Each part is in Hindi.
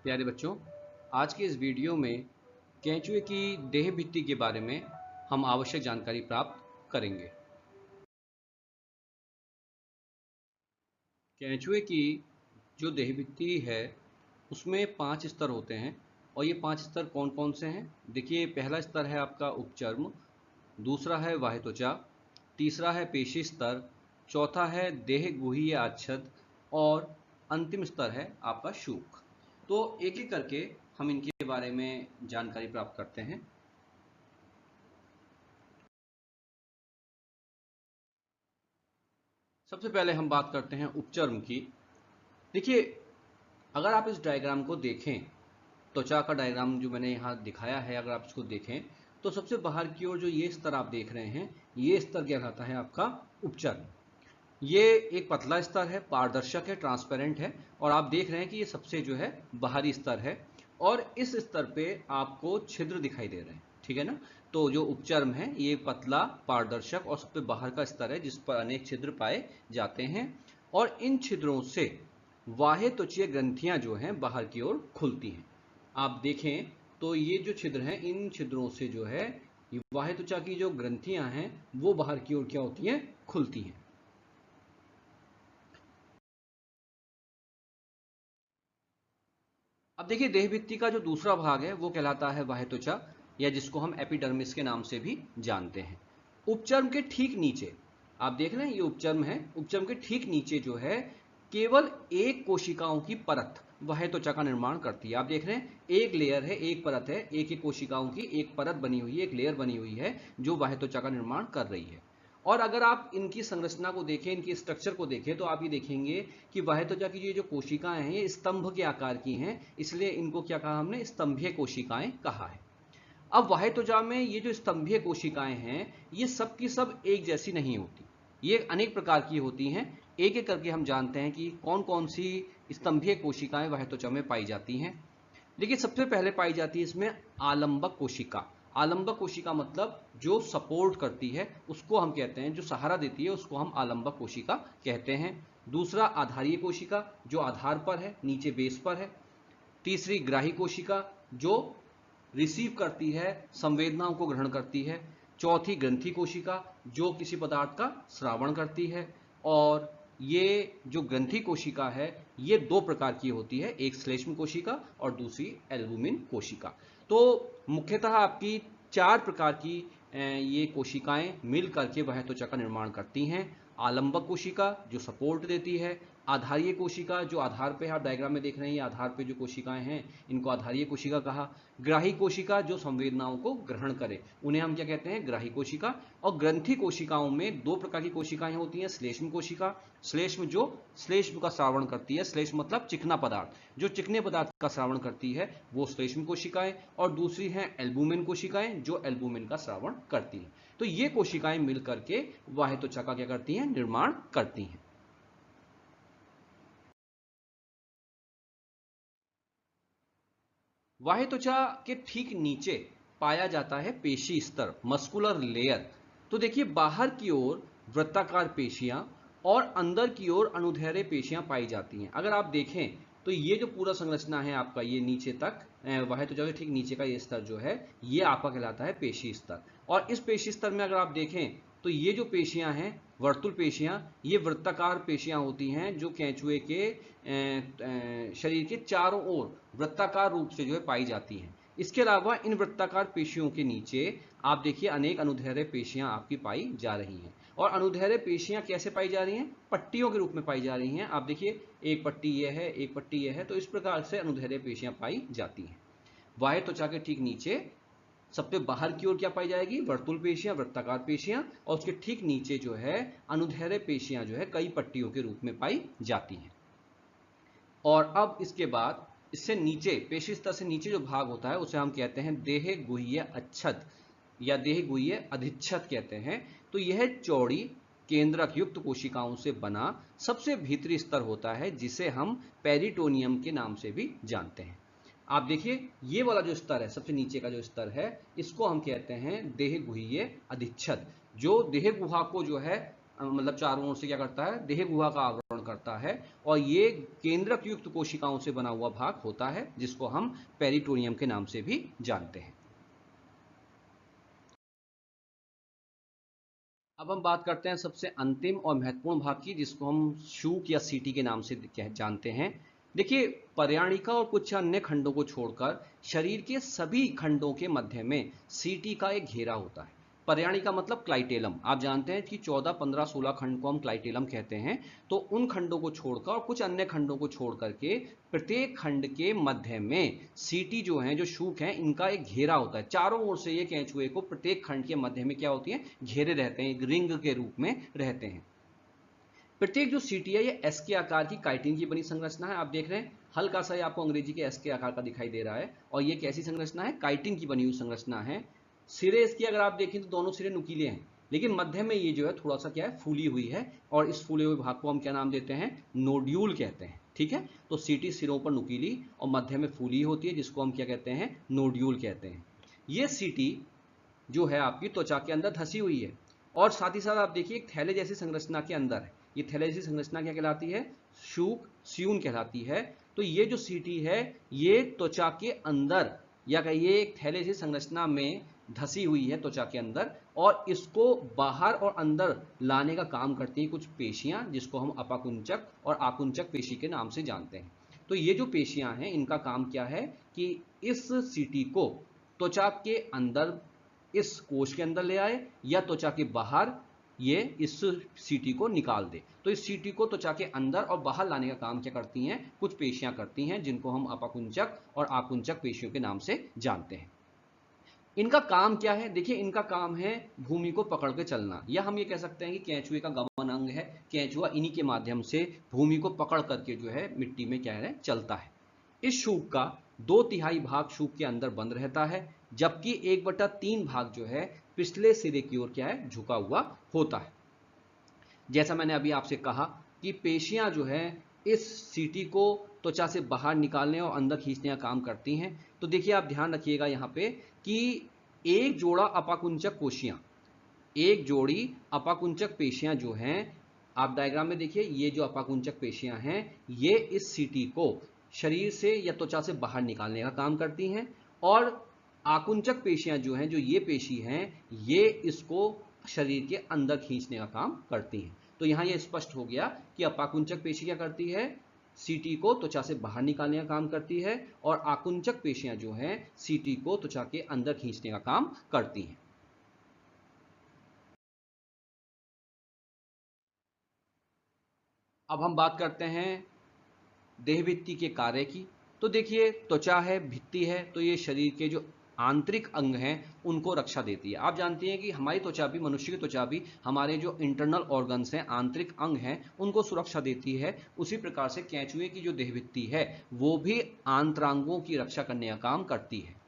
प्यारे बच्चों, आज के इस वीडियो में केंचुए की देह भित्ति के बारे में हम आवश्यक जानकारी प्राप्त करेंगे। केंचुए की जो देह भित्ति है उसमें 5 स्तर होते हैं और ये 5 स्तर कौन कौन से हैं? देखिए, पहला स्तर है आपका उपचर्म, दूसरा है बाह्य त्वचा, तीसरा है पेशी स्तर, चौथा है देह गुहीय आच्छद और अंतिम स्तर है आपका शूक। तो एक एक करके हम इनके बारे में जानकारी प्राप्त करते हैं। सबसे पहले हम बात करते हैं उपचर्म की। देखिए, अगर आप इस डायग्राम को देखें, त्वचा का डायग्राम जो मैंने यहाँ दिखाया है, अगर आप इसको देखें तो सबसे बाहर की ओर जो ये स्तर आप देख रहे हैं, ये स्तर क्या कहलाता है? आपका उपचर्म। ये एक पतला स्तर है, पारदर्शक है, ट्रांसपेरेंट है और आप देख रहे हैं कि ये सबसे जो है बाहरी स्तर है और इस स्तर पे आपको छिद्र दिखाई दे रहे हैं, ठीक है ना। तो जो उपचर्म है ये पतला, पारदर्शक और सबसे बाहर का स्तर है जिस पर अनेक छिद्र पाए जाते हैं और इन छिद्रों से बाह्य त्वचीय ग्रंथियां जो हैं बाहर की ओर खुलती हैं। आप देखें तो ये जो छिद्र हैं, इन छिद्रों से जो है बाह्य त्वचा की जो ग्रंथियां हैं वो बाहर की ओर क्या होती हैं? खुलती हैं। अब देखिए, देह भित्ति का जो दूसरा भाग है वो कहलाता है बाह्य त्वचा, या जिसको हम एपिडर्मिस के नाम से भी जानते हैं। उपचर्म के ठीक नीचे आप देख रहे हैं, ये उपचर्म है। उपचर्म के ठीक नीचे जो है केवल एक कोशिकाओं की परत बाह्य त्वचा का निर्माण करती है। आप देख रहे हैं, एक लेयर है, एक परत है, एक एक कोशिकाओं की एक परत बनी हुई है, एक लेयर बनी हुई है जो बाह्य त्वचा का निर्माण कर रही है। और अगर आप इनकी संरचना को देखें, इनकी स्ट्रक्चर को देखें, तो आप ये देखेंगे कि बाह्य त्वचा की ये जो कोशिकाएं हैं ये स्तंभ के आकार की हैं, इसलिए इनको क्या कहा हमने? स्तंभीय कोशिकाएं कहा है। अब बाह्य त्वचा में ये जो स्तंभीय कोशिकाएं हैं ये सब की सब एक जैसी नहीं होती, ये अनेक प्रकार की होती हैं। एक एक करके हम जानते हैं कि कौन कौन सी स्तंभीय कोशिकाएं बाह्य त्वचा में पाई जाती हैं। देखिए, सबसे पहले पाई जाती है इसमें आलंबक कोशिका। आलंबक कोशिका मतलब जो सपोर्ट करती है उसको हम कहते हैं, जो सहारा देती है उसको हम आलंबक कोशिका कहते हैं। दूसरा आधारीय कोशिका, जो आधार पर है, नीचे बेस पर है। तीसरी ग्राही कोशिका, जो रिसीव करती है, संवेदनाओं को ग्रहण करती है। चौथी ग्रंथि कोशिका, जो किसी पदार्थ का श्रावण करती है। और ये जो ग्रंथि कोशिका है ये दो प्रकार की होती है, एक श्लेष्म कोशिका और दूसरी एल्बुमिन कोशिका। तो मुख्यतः आपकी 4 प्रकार की ये कोशिकाएं मिल करके वह त्वचा का निर्माण करती हैं। आलंबक कोशिका जो सपोर्ट देती है, आधारीय कोशिका जो आधार पे, आप डायग्राम में देख रहे हैं, ये आधार पे जो कोशिकाएं हैं इनको आधारीय कोशिका कहा। ग्राही कोशिका जो संवेदनाओं को ग्रहण करे, उन्हें हम क्या कहते हैं? ग्राही कोशिका। और ग्रंथि कोशिकाओं में 2 प्रकार की कोशिकाएं होती हैं, श्लेष्म कोशिका, श्लेष्म जो श्लेष्म का श्रावण करती है, श्लेष्म मतलब चिकना पदार्थ, जो चिकने पदार्थ का श्रावण करती है वो श्लेष्म कोशिकाएं। और दूसरी हैं एल्बुमिन कोशिकाएं, जो एल्बुमिन का श्रावण करती हैं। तो ये कोशिकाएं मिल करके बाह्य त्वचा का क्या करती हैं? निर्माण करती हैं। बाह्य त्वचा के ठीक नीचे पाया जाता है पेशी स्तर, मस्कुलर लेयर। तो देखिए, बाहर की ओर वृत्ताकार पेशियां और अंदर की ओर अनुदैर्ध्य पेशियां पाई जाती हैं। अगर आप देखें तो ये जो पूरा संरचना है आपका, ये नीचे तक बाह्य त्वचा के ठीक नीचे का ये स्तर जो है ये आपका कहलाता है पेशी स्तर। और इस पेशी स्तर में अगर आप देखें तो ये जो पेशियां हैं, वर्तुल पेशियां, ये वृत्ताकार पेशियां होती हैं जो केंचुए के शरीर के चारों ओर वृत्ताकार रूप से जो है पाई जाती हैं। इसके अलावा इन वृत्ताकार पेशियों के नीचे आप देखिए अनेक अनुदैर्ध्य पेशियां आपकी पाई जा रही हैं। और अनुदैर्ध्य पेशियां कैसे पाई जा रही हैं? पट्टियों के रूप में पाई जा रही हैं। आप देखिए, एक पट्टी ये है, एक पट्टी ये है, तो इस प्रकार से अनुदैर्ध्य पेशियां पाई जाती हैं। बाह्य त्वचा के ठीक नीचे सबसे बाहर की ओर क्या पाई जाएगी? वर्तुल पेशियां, वृत्ताकार पेशियां, और उसके ठीक नीचे जो है अनुदैर्ध्य पेशियां जो है कई पट्टियों के रूप में पाई जाती हैं। और अब इसके बाद इससे नीचे, पेशी स्तर से नीचे जो भाग होता है उसे हम कहते हैं देह गुह्य अच्छद या देह गुह्य अधिच्छद कहते हैं। तो यह चौड़ी केंद्रक युक्त कोशिकाओं से बना सबसे भीतरी स्तर होता है जिसे हम पेरिटोनियम के नाम से भी जानते हैं। आप देखिए, ये वाला जो स्तर है, सबसे नीचे का जो स्तर है, इसको हम कहते हैं देह गुह्य अधिच्छद, जो देह गुहा को जो है मतलब चारों ओर से क्या करता है? देह गुहा का आवरण करता है और ये केंद्रक युक्त कोशिकाओं से बना हुआ भाग होता है जिसको हम पेरिटोनियम के नाम से भी जानते हैं। अब हम बात करते हैं सबसे अंतिम और महत्वपूर्ण भाग की, जिसको हम शूक या सीटी के नाम से जानते हैं। देखिए, पर्याणिका और कुछ अन्य खंडों को छोड़कर शरीर के सभी खंडों के मध्य में सीटी का एक घेरा होता है। पर्याणिका मतलब क्लाइटेलम। आप जानते हैं कि 14, 15, 16 खंड को हम क्लाइटेलम कहते हैं। तो उन खंडों को छोड़कर और कुछ अन्य खंडों को छोड़ करके प्रत्येक खंड के मध्य में सीटी जो है, जो शूक हैं, इनका एक घेरा होता है। चारों ओर से ये केंचुए को प्रत्येक खंड के मध्य में क्या होती है, घेरे रहते हैं, एक रिंग के रूप में रहते हैं। प्रत्येक जो सीटी है ये एस के आकार की काइटिन की बनी संरचना है। आप देख रहे हैं हल्का सा आपको अंग्रेजी के एस के आकार का दिखाई दे रहा है, और ये कैसी संरचना है, काइटिन की बनी हुई संरचना है। सिरे इसकी अगर आप देखें तो दोनों सिरे नुकीले हैं, लेकिन मध्य में ये जो है थोड़ा सा क्या है, फूली हुई है, और इस फूले हुए भाग को हम क्या नाम देते हैं, नोड्यूल कहते हैं। ठीक है, तो सीटी सिरों पर नुकीली और मध्य में फूली होती है, जिसको हम क्या कहते हैं, नोड्यूल कहते हैं। ये सीटी जो है आपकी त्वचा के अंदर धसी हुई है, और साथ ही साथ आप देखिए एक थैले जैसी संरचना के अंदर है। ये थैले जैसी संरचना क्या कहलाती है, शूक स्यून कहलाती है। तो ये जो सीटी है ये त्वचा के अंदर, या कहिए एक थैले जैसी संरचना में धसी हुई है त्वचा के अंदर, और इसको बाहर और अंदर लाने का काम करती हैं कुछ पेशियां, जिसको हम अपाकुंचक और आकुंचक पेशी के नाम से जानते हैं। तो ये जो पेशियां हैं इनका काम क्या है कि इस सीटी को त्वचा के अंदर, इस कोश के अंदर ले आए, या त्वचा के बाहर ये इस सीटी को निकाल दे। तो इस सीटी को त्वचा के अंदर और बाहर लाने का काम क्या करती हैं, कुछ पेशियां करती हैं, जिनको हम अपाकुंचक और आकुंचक पेशियों के नाम से जानते हैं। इनका काम क्या है, देखिए इनका काम है भूमि को पकड़ के चलना, या हम ये कह सकते हैं कि केंचुए का गमन अंग है। केंचुआ इन्हीं के माध्यम से भूमि को पकड़ करके जो है मिट्टी में क्या है, चलता है। इस शूक का 2/3 भाग शूक के अंदर बंद रहता है, जबकि 1/3 भाग जो है पिछले सिरे की ओर क्या है, झुका हुआ होता है। जैसा मैंने अभी आपसे कहा कि पेशियां जो है इस सीटी को त्वचा से बाहर निकालने और अंदर खींचने का काम करती हैं। तो देखिए आप ध्यान रखिएगा यहाँ पे कि एक जोड़ा अपाकुंचक कोशियां, एक जोड़ी अपाकुंचक पेशियां जो हैं, आप डायग्राम में देखिए ये जो अपाकुंचक पेशियां हैं ये इस सीटी को शरीर से या त्वचा से बाहर निकालने का काम करती हैं, और आकुंचक पेशियां जो हैं, जो ये पेशी हैं, ये इसको शरीर के अंदर खींचने का काम करती हैं। तो यहां ये स्पष्ट हो गया कि अपाकुंचक पेशी क्या करती है, सीटी को त्वचा से बाहर निकालने का काम करती है, और आकुंचक पेशियां जो हैं सीटी को त्वचा के अंदर खींचने का काम करती हैं। अब हम बात करते हैं देहभित्ति के कार्य की। तो देखिए त्वचा है, भित्ति है, तो ये शरीर के जो आंतरिक अंग हैं उनको रक्षा देती है। आप जानती हैं कि हमारी त्वचा भी, मनुष्य की त्वचा भी, हमारे जो इंटरनल ऑर्गन्स हैं, आंतरिक अंग हैं, उनको सुरक्षा देती है। उसी प्रकार से केंचुए की जो देहभित्ति है वो भी आंतरांगों की रक्षा करने का काम करती है।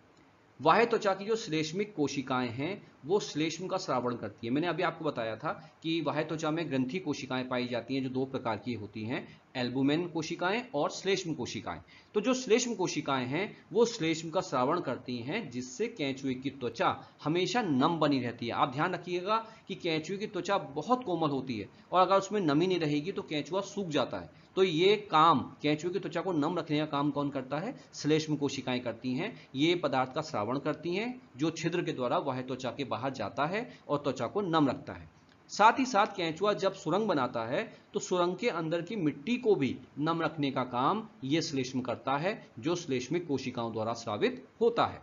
बाह्य त्वचा की जो श्लेष्मिक कोशिकाएं हैं वो श्लेष्म का श्रावण करती है। मैंने अभी आपको बताया था कि बाह्य त्वचा में ग्रंथि कोशिकाएं पाई जाती हैं, जो 2 प्रकार की होती हैं, एल्बुमेन कोशिकाएं और श्लेष्म कोशिकाएं। तो जो श्लेष्म कोशिकाएं हैं वो श्लेष्म का श्रावण करती हैं, जिससे केंचुए की त्वचा हमेशा नम बनी रहती है। आप ध्यान रखिएगा कि केंचुए की त्वचा बहुत कोमल होती है, और अगर उसमें नमी नहीं रहेगी तो केंचुआ सूख जाता है। तो ये काम, केंचुए की त्वचा को नम रखने का काम कौन करता है, श्लेष्म कोशिकाएं करती हैं। ये पदार्थ का श्रावण करती हैं, जो छिद्र के द्वारा वह त्वचा के बाहर जाता है और त्वचा को नम रखता है। साथ ही साथ केंचुआ जब सुरंग बनाता है तो सुरंग के अंदर की मिट्टी को भी नम रखने का काम ये श्लेष्म करता है, जो श्लेष्मिक कोशिकाओं द्वारा स्रावित होता है।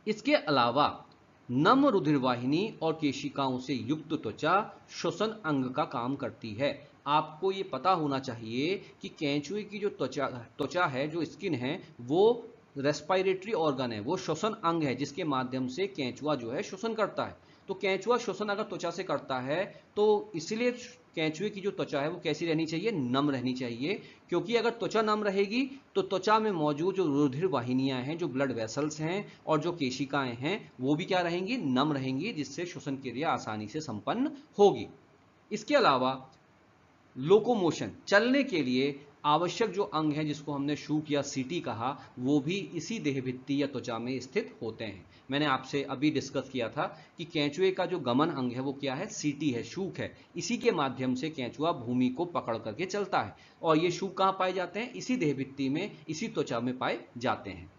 इसके अलावा नम रुधिरवाहिनी और केशिकाओं से युक्त त्वचा श्वसन अंग का काम करती है। आपको ये पता होना चाहिए कि केंचुए की जो त्वचा है, जो स्किन है, वो रेस्पिरेटरी ऑर्गन है, वो श्वसन अंग है, जिसके माध्यम से केंचुआ जो है श्वसन करता है। तो केंचुआ श्वसन अगर त्वचा से करता है तो इसलिए केंचुए की जो त्वचा है वो कैसी रहनी चाहिए, नम रहनी चाहिए। क्योंकि अगर त्वचा नम रहेगी तो त्वचा में मौजूद जो रुधिर वाहिनियां हैं, जो ब्लड वेसल्स हैं, और जो केशिकाएं हैं, वो भी क्या रहेंगी, नम रहेंगी, जिससे श्वसन क्रिया आसानी से संपन्न होगी। इसके अलावा लोकोमोशन, चलने के लिए आवश्यक जो अंग है जिसको हमने शूक या सीटी कहा, वो भी इसी देहभित्ति या त्वचा में स्थित होते हैं। मैंने आपसे अभी डिस्कस किया था कि केंचुए का जो गमन अंग है वो क्या है, सीटी है, शूक है। इसी के माध्यम से केंचुआ भूमि को पकड़ करके चलता है। और ये शूक कहाँ पाए जाते हैं, इसी देहभित्ति में, इसी त्वचा में पाए जाते हैं।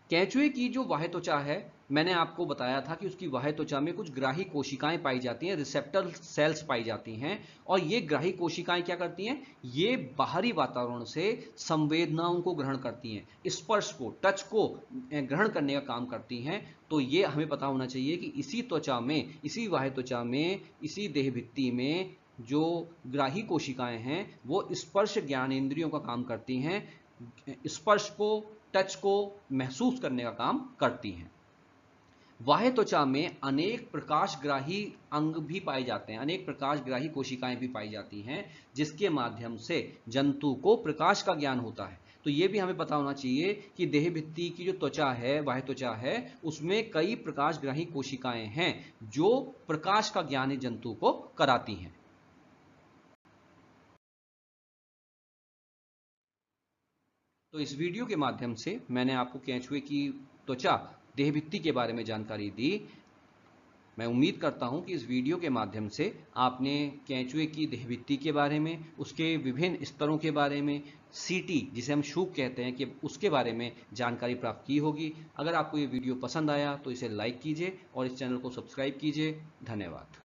केंचुए की जो बाह्य त्वचा है, मैंने आपको बताया था कि उसकी बाह्य त्वचा में कुछ ग्राही कोशिकाएं पाई जाती हैं, रिसेप्टर सेल्स पाई जाती हैं। और ये ग्राही कोशिकाएं क्या करती हैं, ये बाहरी वातावरण से संवेदनाओं को ग्रहण करती हैं, स्पर्श को, टच को ग्रहण करने का काम करती हैं। तो ये हमें पता होना चाहिए कि इसी त्वचा में, इसी बाह्य त्वचा में, इसी देहभित्ति में जो ग्राही कोशिकाएं हैं वो स्पर्श ज्ञानेंद्रियों का काम करती हैं, स्पर्श को, टच को महसूस करने का काम करती हैं। बाह्य त्वचा में अनेक प्रकाशग्राही अंग भी पाए जाते हैं, अनेक प्रकाशग्राही कोशिकाएं भी पाई जाती हैं, जिसके माध्यम से जंतु को प्रकाश का ज्ञान होता है। तो यह भी हमें पता होना चाहिए कि देहभित्ति की जो त्वचा है, बाह्य त्वचा है, उसमें कई प्रकाशग्राही कोशिकाएं हैं जो प्रकाश का ज्ञान जंतु को कराती हैं। तो इस वीडियो के माध्यम से मैंने आपको केंचुए की त्वचा, देहभित्ति के बारे में जानकारी दी। मैं उम्मीद करता हूं कि इस वीडियो के माध्यम से आपने केंचुए की देहभित्ति के बारे में, उसके विभिन्न स्तरों के बारे में, सीटी जिसे हम शूक कहते हैं, कि उसके बारे में जानकारी प्राप्त की होगी। अगर आपको ये वीडियो पसंद आया तो इसे लाइक कीजिए और इस चैनल को सब्सक्राइब कीजिए। धन्यवाद।